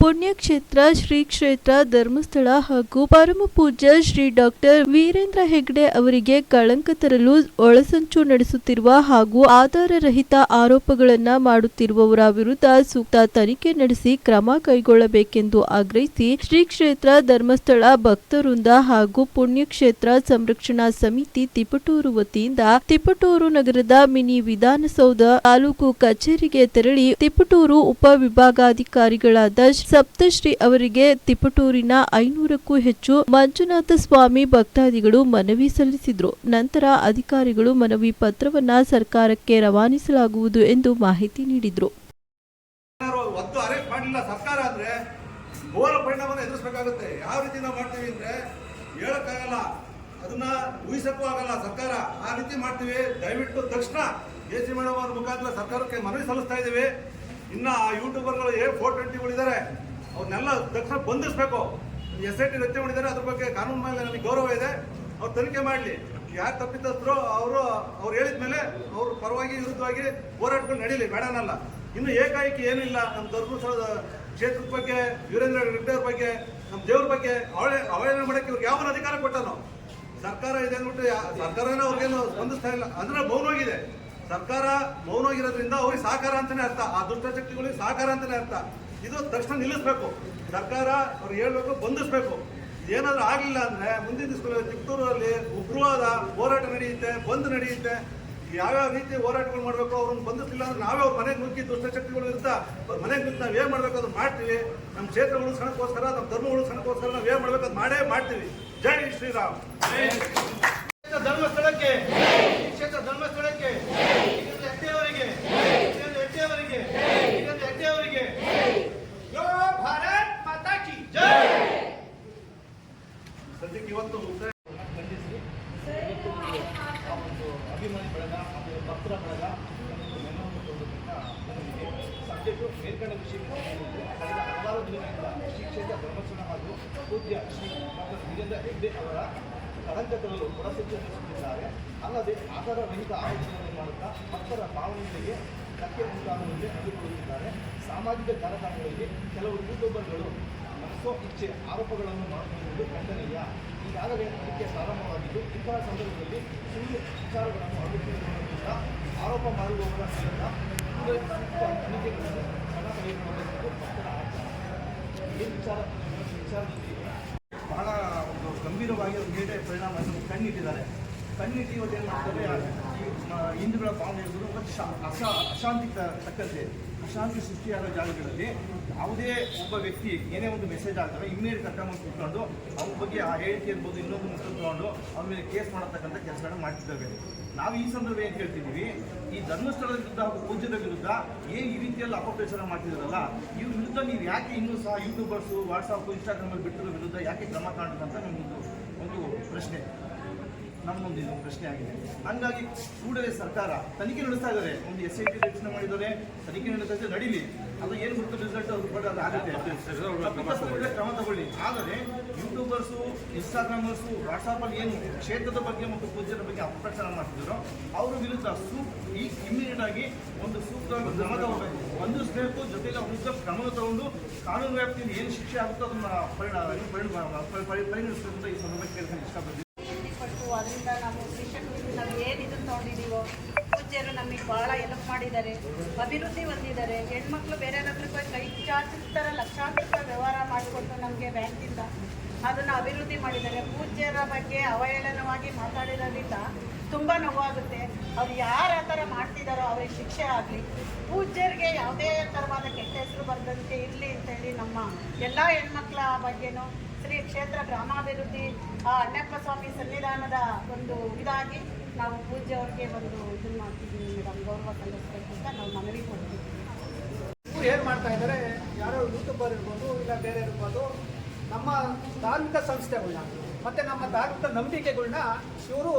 ಪುಣ್ಯಕ್ಷೇತ್ರ ಶ್ರೀ ಕ್ಷೇತ್ರ ಧರ್ಮಸ್ಥಳ ಹಾಗೂ ಪರಮ ಪೂಜ್ಯ ಶ್ರೀ ಡಾಕ್ಟರ್ ವೀರೇಂದ್ರ ಹೆಗ್ಗಡೆ ಅವರಿಗೆ ಕಳಂಕ ತರಲು ಒಳಸಂಚು ನಡೆಸುತ್ತಿರುವ ಹಾಗೂ ಆಧಾರರಹಿತ ಆರೋಪಗಳನ್ನು ಮಾಡುತ್ತಿರುವವರ ವಿರುದ್ಧ ಸೂಕ್ತ ತನಿಖೆ ನಡೆಸಿ ಕ್ರಮ ಕೈಗೊಳ್ಳಬೇಕೆಂದು ಆಗ್ರಹಿಸಿ ಶ್ರೀ ಕ್ಷೇತ್ರ ಧರ್ಮಸ್ಥಳ ಭಕ್ತವೃಂದ ಹಾಗೂ ಪುಣ್ಯಕ್ಷೇತ್ರ ಸಂರಕ್ಷಣಾ ಸಮಿತಿ ತಿಪಟೂರು ವತಿಯಿಂದ ತಿಪಟೂರು ನಗರದ ಮಿನಿ ವಿಧಾನಸೌಧ ತಾಲೂಕು ಕಚೇರಿಗೆ ತೆರಳಿ ತಿಪಟೂರು ಉಪವಿಭಾಗಾಧಿಕಾರಿಗಳಾದ ಸಪ್ತಶ್ರೀ ಅವರಿಗೆ ತಿಪಟೂರಿನ 500ಕ್ಕೂ ಹೆಚ್ಚು ಮಂಜುನಾಥ ಸ್ವಾಮಿ ಭಕ್ತಾದಿಗಳು ಮನವಿ ಸಲ್ಲಿಸಿದರು. ನಂತರ ಅಧಿಕಾರಿಗಳು ಮನವಿ ಪತ್ರವನ್ನ ಸರ್ಕಾರಕ್ಕೆ ರವಾನಿಸಲಾಗುವುದು ಎಂದು ಮಾಹಿತಿ ನೀಡಿದರು. ಸರ್ಕಾರ ಅಂದ್ರೆ ಘೋರ ಪರಿಣಾಮವನ್ನು ಎದುರಿಸಬೇಕಾಗುತ್ತೆ. ಯಾವ ರೀತಿ ನಾವು ಮಾಡ್ತೀವಿ ಅಂದ್ರೆ ಹೇಳಕ್ಕಾಗಲ್ಲ, ಅದನ್ನ ಊಹಿಸಕ್ಕೂ ಆಗಲ್ಲ. ಸರ್ಕಾರ ಆ ರೀತಿ ಮಾಡ್ತೀವಿ. ದಯವಿಟ್ಟು ತಕ್ಷಣ ಎಸಿ ಮೇಡಮ್ ಅವ್ರ ಮುಖಾಂತರ ಸರ್ಕಾರಕ್ಕೆ ಮನವಿ ಸಲ್ಲಿಸ್ತಾ ಇದ್ದೀವಿ. ಇನ್ನು ಆ ಯೂಟ್ಯೂಬರ್ಗಳು 420ಗಳು ಇದ್ದಾರೆ, ಅವ್ರನ್ನೆಲ್ಲ ತಕ್ಷಣ ಬಂಧಿಸಬೇಕು. SIT ರಚನೆ ಮಾಡಿದ್ದಾರೆ, ಅದ್ರ ಬಗ್ಗೆ ಕಾನೂನು ಮೇಲೆ ನನಗೆ ಗೌರವ ಇದೆ. ಅವ್ರು ತನಿಖೆ ಮಾಡಲಿ. ಯಾರು ತಪ್ಪಿತಸ್ಥರು ಅವ್ರು ಹೇಳಿದ ಮೇಲೆ ಅವ್ರ ಪರವಾಗಿ ವಿರುದ್ಧವಾಗಿ ಹೋರಾಟಗಳು ನಡೀಲಿ, ಬೇಡನಲ್ಲ. ಇನ್ನು ಏಕಾಏಕಿ ಏನಿಲ್ಲ. ನಮ್ಮ ಧರ್ಮಸ್ಥಳದ ಕ್ಷೇತ್ರದ ಬಗ್ಗೆ, ವೀರೇಂದ್ರ ಹೆಗ್ಗಡೆ ಅವ್ರ ಬಗ್ಗೆ, ನಮ್ಮ ದೇವ್ರ ಬಗ್ಗೆ ಅವಹೇಳನ ಮಾಡಕ್ಕೆ ಇವ್ರಿಗೆ ಯಾವ ಅಧಿಕಾರ ಕೊಟ್ಟನೋ? ಸರ್ಕಾರ ಇದೆ ಅಂದ್ಬಿಟ್ಟು ಸರ್ಕಾರನೇ ಅವ್ರಿಗೇನು ಸ್ಪಂದಿಸ್ತಾ ಇಲ್ಲ ಅಂದ್ರೆ ಮೌನವಾಗಿದೆ. ಸರ್ಕಾರ ಮೌನವಾಗಿರೋದ್ರಿಂದ ಅವ್ರಿಗೆ ಸಹಕಾರ ಅಂತಾನೆ ಅರ್ಥ, ಆ ದುಷ್ಟಶಕ್ತಿಗಳಿಗೆ ಸಹಕಾರ ಅಂತಾನೆ ಅರ್ಥ. ಇದು ತಕ್ಷಣ ನಿಲ್ಲಿಸಬೇಕು ಸರ್ಕಾರ. ಅವ್ರು ಹೇಳ್ಬೇಕು, ಬಂಧಿಸಬೇಕು. ಏನಾದ್ರೂ ಆಗಲಿಲ್ಲ ಅಂದ್ರೆ ಮುಂದಿನ ದಿವಸಗಳಲ್ಲಿ ತಿಪಟೂರಲ್ಲಿ ಉಗ್ರವಾದ ಹೋರಾಟ ನಡೆಯುತ್ತೆ, ಬಂದ್ ನಡೆಯುತ್ತೆ. ಯಾವ್ಯಾವ ರೀತಿ ಹೋರಾಟಗಳು ಮಾಡಬೇಕು ಅವ್ರನ್ನ ಬಂಧಿಸಲಿಲ್ಲ ಅಂದ್ರೆ ನಾವೇ ಅವ್ರ ಮನೆಗೆ ನುಗ್ಗಿ ದುಷ್ಟಶಕ್ತಿಗಳು ಇರ್ತಾ ಮನೆಗೆ ನುಗ್ಗಿ ನಾವು ಏನ್ ಮಾಡ್ಬೇಕು ಅದನ್ನ ಮಾಡ್ತೀವಿ. ನಮ್ಮ ಕ್ಷೇತ್ರ ಉಳಿಸ್ಕೊಳ್ಳೋಕ್ಕೋಸ್ಕರ, ನಮ್ಮ ಧರ್ಮ ಉಳಿಸ್ಕೊಳ್ಳೋಕ್ಕೋಸ್ಕರ ನಾವು ಏನ್ ಮಾಡ್ಬೇಕು ಅದು ಮಾಡೇ ಮಾಡ್ತೀವಿ. ಜೈ ಶ್ರೀರಾಮ್. ಧರ್ಮಸ್ಥಳಕ್ಕೆ, ಕ್ಷೇತ್ರ ಧರ್ಮಸ್ಥಳಕ್ಕೆ, ಹೆಗ್ಡೆಯವರಿಗೆ, ಹೆಗ್ಡೆಯವರಿಗೆ ಭಾರತ್ ಮಾತಾ ಕಿ ಜೈ. ಸದ್ಯಕ್ಕೆ ಇವತ್ತು ಖಂಡಿಸಿ ಅಭಿಮಾನಿ ಬಳಗ ಮತ್ತು ಭಕ್ತರ ಬಳಗ ಮೆನವನ್ನು ಕೊಡೋದರಿಂದ ನನಗೆ ಸದ್ಯಕ್ಕೂ ಮೇಲ್ಕಂಡ ವಿಷಯ ಕಳೆದ ಹಲವಾರು ದಿನಗಳಿಂದ ಶ್ರೀ ಕ್ಷೇತ್ರ ಧರ್ಮಸ್ಥಳ ಹಾಗೂ ಪೂಜ್ಯ ಶ್ರೀ ಡಾಕ್ಟರ್ ವೀರೇಂದ್ರ ಹೆಗ್ಗಡೆ ಅವರ ಕಳಂಕ ತರಲು ಒಳಸಂಚು ನಡೆಸುತ್ತಿದ್ದಾರೆ. ಅಲ್ಲದೆ ಆಧಾರರಹಿತ ಆರೋಪಗಳನ್ನು ಮಾಡುತ್ತಾ ಭಕ್ತರ ಭಾವನೆಗಳಿಗೆ ಧಕ್ಕೆ ಉಂಟಾಗುವಂತೆ ನಡೆದುಕೊಳ್ಳುತ್ತಿದ್ದಾರೆ. ಸಾಮಾಜಿಕ ಜಾಲತಾಣಗಳಲ್ಲಿ ಕೆಲವು ಯೂಟ್ಯೂಬರ್ಗಳು ಮನಸ್ಸೋ ಇಚ್ಛೆ ಆರೋಪಗಳನ್ನು ಮಾಡುತ್ತಿರುವುದು ಖಂಡನೀಯ. ಈಗಾಗಲೇ ತನಿಖೆ ಪ್ರಾರಂಭವಾಗಿದ್ದು ಇಂತಹ ಸಂದರ್ಭದಲ್ಲಿ ಸುಳ್ಳು ವಿಚಾರಗಳನ್ನು ಹರಡುತ್ತಿರುವುದರಿಂದ ಆರೋಪ ಮಾಡುವವರ ವಿರುದ್ಧ ತನಿಖೆಗಳನ್ನು ಕ್ರಮ ಕೈಗೊಳ್ಳಬೇಕು ಭಕ್ತರ ಆಗ್ತಾರೆ. ಈ ವಿಚಾರದಲ್ಲಿ ಬಹಳ ಒಂದು ಗಂಭೀರವಾಗಿ ಅವ್ರ ಮೇಲೆ ಪರಿಣಾಮವನ್ನು ಕಣ್ಣಿಟ್ಟಿದ್ದಾರೆ. ಕಣ್ಣಿಟ್ಟು ಇವತ್ತೇನು ಮಾಡ್ತಾರೆ, ಹಿಂದೂಗಳ ಭಾವನೆಗಳು ಅಶಾಂತಿ ತಕ್ಕಂತೆ ಅಶಾಂತಿ ಸೃಷ್ಟಿಯಾದ ಜಾಗಗಳಲ್ಲಿ ಯಾವುದೇ ಒಬ್ಬ ವ್ಯಕ್ತಿ ಏನೇ ಒಂದು ಮೆಸೇಜ್ ಆಗ್ತಾರೆ ಇಮ್ಮಿಡಿಯೇಟ್ ಕರ್ಕೊಂಡು ಕೂತ್ಕೊಂಡು ಅವ್ರ ಬಗ್ಗೆ ಆ ಹೇಳಿಕೆ ಇರ್ಬೋದು ಇನ್ನೊಂದು ಮುಟ್ಟಿಕೊಂಡು ಅವ್ರ ಮೇಲೆ ಕೇಸ್ ಮಾಡತಕ್ಕಂಥ ಕೆಲಸಗಳನ್ನ ಮಾಡ್ತಿದ್ದೇವೆ. ನಾವು ಈ ಸಂದರ್ಭ ಏನು ಹೇಳ್ತಿದ್ದೀವಿ, ಈ ಧರ್ಮಸ್ಥಳದ ವಿರುದ್ಧ ಹಾಗೂ ಪೂಜ್ಯದ ವಿರುದ್ಧ ಈ ರೀತಿಯಲ್ಲಿ ಅಪಪ್ರಚಾರ ಮಾಡ್ತಿದ್ದಾರಲ್ಲ, ಇವ್ರ ವಿರುದ್ಧ ನೀವು ಯಾಕೆ ಇನ್ನೂ ಸಹ ಯೂಟ್ಯೂಬರ್ಸು ವಾಟ್ಸಪ್ ಇನ್ಸ್ಟಾಗ್ರಾಮಲ್ಲಿ ಬಿಟ್ಟಿರೋ ವಿರುದ್ಧ ಯಾಕೆ ಕ್ರಮ ಕಾಣೋದಂತ ನಮ್ಮದು ಒಂದು ಪ್ರಶ್ನೆ, ನಮ್ಮೊಂದು ಇದು ಪ್ರಶ್ನೆ ಆಗಿದೆ. ಹಂಗಾಗಿ ಕೂಡಲೇ ಸರ್ಕಾರ ತನಿಖೆ ನಡೆಸ್ತಾ ಇದ್ದಾರೆ. ಒಂದು SIT ರಚನೆ ಮಾಡಿದ್ದಾರೆ, ತನಿಖೆ ನಡೆಸ್ತಾ ನಡೀಲಿ. ಅದು ಏನು ಬಿಟ್ಟು ರಿಸಲ್ಟ್ ಅವ್ರು ಕೊಡೋದು ಆಗುತ್ತೆ, ಕ್ರಮ ತಗೊಳ್ಳಿ. ಆದರೆ ಯೂಟ್ಯೂಬರ್ಸು, ಇನ್ಸ್ಟಾಗ್ರಾಮರ್ಸು, ವಾಟ್ಸಾಪಲ್ಲಿ ಏನು ಕ್ಷೇತ್ರದ ಬಗ್ಗೆ ಮತ್ತು ಪೂಜ್ಯರ ಬಗ್ಗೆ ಅಪಪ್ರಚಾರ ಮಾಡ್ತಿದ್ದಾರೋ ಅವ್ರ ವಿರುದ್ಧ ಇಮಿಡಿಯೇಟ್ ಆಗಿ ಒಂದು ಸೂಕ್ತ ಕ್ರಮ ತಗೋಬೇಕು, ಬಂಧಿಸಬೇಕು. ಜೊತೆಗೆ ಅವ್ರ ವಿರುದ್ಧ ಕ್ರಮ ತಗೊಂಡು ಕಾನೂನು ವ್ಯಾಪ್ತಿಯಿಂದ ಏನು ಶಿಕ್ಷೆ ಆಗುತ್ತೋ ಅದನ್ನ ಪರಿಗಣಿಸಬೇಕು ಅಂತ ಈ ಸಂದರ್ಭಕ್ಕೆ ಕೇಳ್ಕೊಂಡು ಇಷ್ಟಪಡ್ತೀವಿ. ಅದರಿಂದ ನಾವು ಶಿಕ್ಷಕರಿಗೆ ನಾವು ಏನು ಇದನ್ನು ತೊಗೊಂಡಿದ್ದೀವೋ ಪೂಜ್ಯರು ನಮಗೆ ಭಾಳ ಹೆಲ್ಪ್ ಮಾಡಿದ್ದಾರೆ, ಅಭಿವೃದ್ಧಿ ಹೊಂದಿದ್ದಾರೆ. ಹೆಣ್ಮಕ್ಳು ಬೇರೆ ಕೈ ಚಾಚಿರ್ತಾರೆ, ಲಕ್ಷಾಂತರ ವ್ಯವಹಾರ ಮಾಡಿಕೊಟ್ಟು ನಮಗೆ ಬ್ಯಾಂಕಿಂದ ಅದನ್ನು ಅಭಿವೃದ್ಧಿ ಮಾಡಿದ್ದಾರೆ. ಪೂಜ್ಯರ ಬಗ್ಗೆ ಅವಹೇಳನವಾಗಿ ಮಾತಾಡಿರೋದ್ರಿಂದ ತುಂಬ ನೋವಾಗುತ್ತೆ. ಅವ್ರು ಯಾರು ಆ ಥರ ಮಾಡ್ತಿದ್ದಾರೋ ಅವ್ರಿಗೆ ಶಿಕ್ಷೆ ಆಗಲಿ, ಪೂಜ್ಯರಿಗೆ ಯಾವುದೇ ಥರವಾದ ಕೆಟ್ಟ ಹೆಸರು ಬರದಂತೆ ಇರಲಿ ಅಂತೇಳಿ ನಮ್ಮ ಎಲ್ಲ ಹೆಣ್ಮಕ್ಳ ಬಗ್ಗೆನೂ ಶ್ರೀ ಕ್ಷೇತ್ರ ಗ್ರಾಮಾಭಿವೃದ್ಧಿ ಅಣ್ಣಪ್ಪ ಸ್ವಾಮಿ ಸನ್ನಿಧಾನದ ಒಂದು ಇದಾಗಿ ನಾವು ಪೂಜ್ಯ ಅವ್ರಿಗೆ ಒಂದು ಇದನ್ನು ಮಾಡ್ತಿದ್ದೀವಿ ಮೇಡಮ್, ಗೌರವ ಸಲ್ಲಿಸಬೇಕು ಅಂತ ನಾವು ಮನವಿ ಕೊಡ್ತೀವಿ. ಇವರು ಏನು ಮಾಡ್ತಾ ಇದ್ದಾರೆ, ಯಾರೋ ಯೂಟ್ಯೂಬರ್ ಇರ್ಬೋದು ಇಲ್ಲ ಬೇರೆ ಇರ್ಬೋದು, ನಮ್ಮ ಧಾರ್ಮಿಕ ಸಂಸ್ಥೆಗಳನ್ನ ಮತ್ತು ನಮ್ಮ ಧಾರ್ಮಿಕ ನಂಬಿಕೆಗಳನ್ನ ಇವರು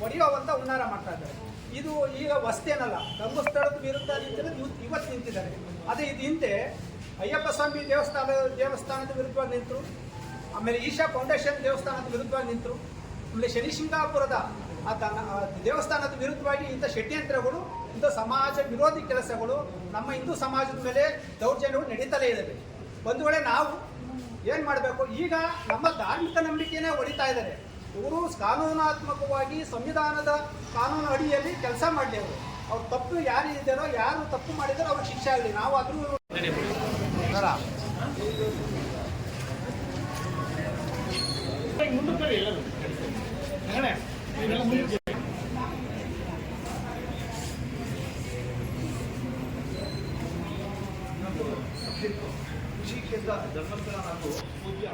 ಒಡೆಯುವಂಥ ಹುನ್ನಾರ ಮಾಡ್ತಾ ಇದ್ದಾರೆ. ಇದು ಈಗ ವಸ್ತೇನಲ್ಲ, ಧರ್ಮಸ್ಥಳದ ವಿರುದ್ಧ ನಿಂತಿರೋದು ಇವತ್ತು ನಿಂತಿದ್ದಾರೆ. ಅದೇ ಇದು ಹಿಂದೆ ಅಯ್ಯಪ್ಪ ಸ್ವಾಮಿ ದೇವಸ್ಥಾನದ ವಿರುದ್ಧವಾಗಿ ನಿಂತರು, ಆಮೇಲೆ ಈಶಾ ಫೌಂಡೇಶನ್ ದೇವಸ್ಥಾನದ ವಿರುದ್ಧವಾಗಿ ನಿಂತರು, ಆಮೇಲೆ ಶನಿಶಿಂಗಾಪುರದ ದೇವಸ್ಥಾನದ ವಿರುದ್ಧವಾಗಿ ಇಂಥ ಷಡ್ಯಂತ್ರಗಳು, ಇಂಥ ಸಮಾಜ ವಿರೋಧಿ ಕೆಲಸಗಳು ನಮ್ಮ ಹಿಂದೂ ಸಮಾಜದ ಮೇಲೆ ದೌರ್ಜನ್ಯಗಳು ನಡೀತಲೇ ಇದ್ದಾವೆ. ಬಂಧುಗಳೇ, ನಾವು ಏನು ಮಾಡಬೇಕು? ಈಗ ನಮ್ಮ ಧಾರ್ಮಿಕ ನಂಬಿಕೆನೇ ಹೊಡಿತಾ ಇದ್ದಾರೆ. ಇವರು ಕಾನೂನಾತ್ಮಕವಾಗಿ ಸಂವಿಧಾನದ ಕಾನೂನು ಅಡಿಯಲ್ಲಿ ಕೆಲಸ ಮಾಡಲಿ. ಅವ್ರು ತಪ್ಪು ಯಾರು ಇದ್ದಾರೋ, ಯಾರು ತಪ್ಪು ಮಾಡಿದಾರೋ ಅವ್ರಿಗೆ ಶಿಕ್ಷೆ ಆಗಲಿ. ನಾವು ಅದ್ರ ಶ್ರೀ ಕ್ಷೇತ್ರ ಧರ್ಮಸ್ಥಳ ಹಾಗೂ ಪೂಜ್ಯ